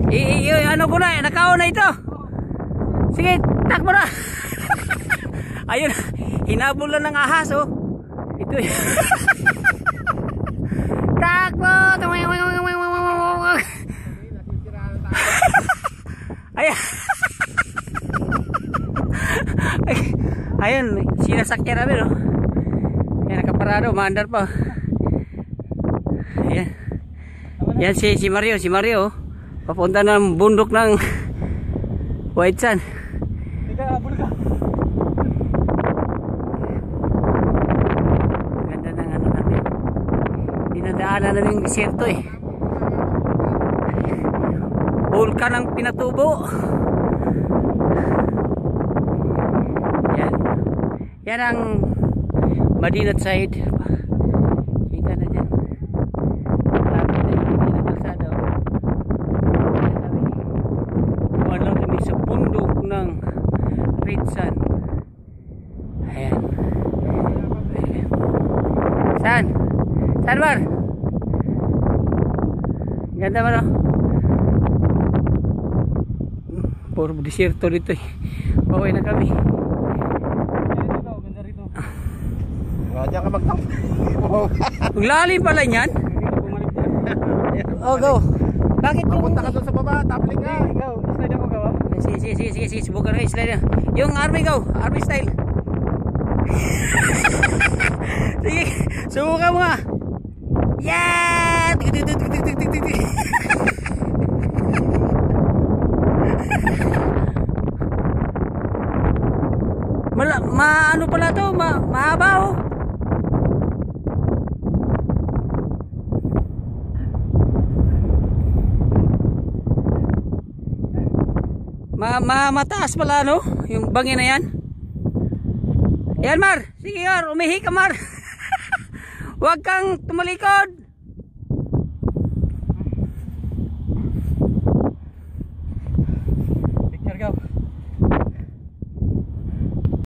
Ano ko na, nakaon na ito. Sige, takbo na. Ayun, hinabol na ng ahas, oh. Ito. Takbo. Ayan. Ayun, sinasakyan namin, oh. Ayan, nakaparado, maandar pa. Ayan. Yan si Mario, papunta ng bundok ng White Sand. Ganda ng ano natin. Dinadaanan na ng disyerto eh. Vulkan ang pinatubo. Yan. Yan ang Madinat Side. Kita na dyan. Sa bundok ng White Sand. Ayan. Saan? Saan Mar? Ganda ba no? Puro desierto dito eh. Pauwi na kami. Ganda rito. Diyan ka magtap. Maglalim pala yan? Oh, go. Bakit yung... Papunta ka doon sa baba, tapling ka. Go, slide ako gawa. Sige, subukan na slide na. Yung army go, army style. Sige, subukan mo nga. Yeah! Ano pala to? Mahaba oh. Mataas pala no? Yung bangin na yan. Ayan Mar, sige Mar, umihi ka Mar. Huwag kang tumalikod.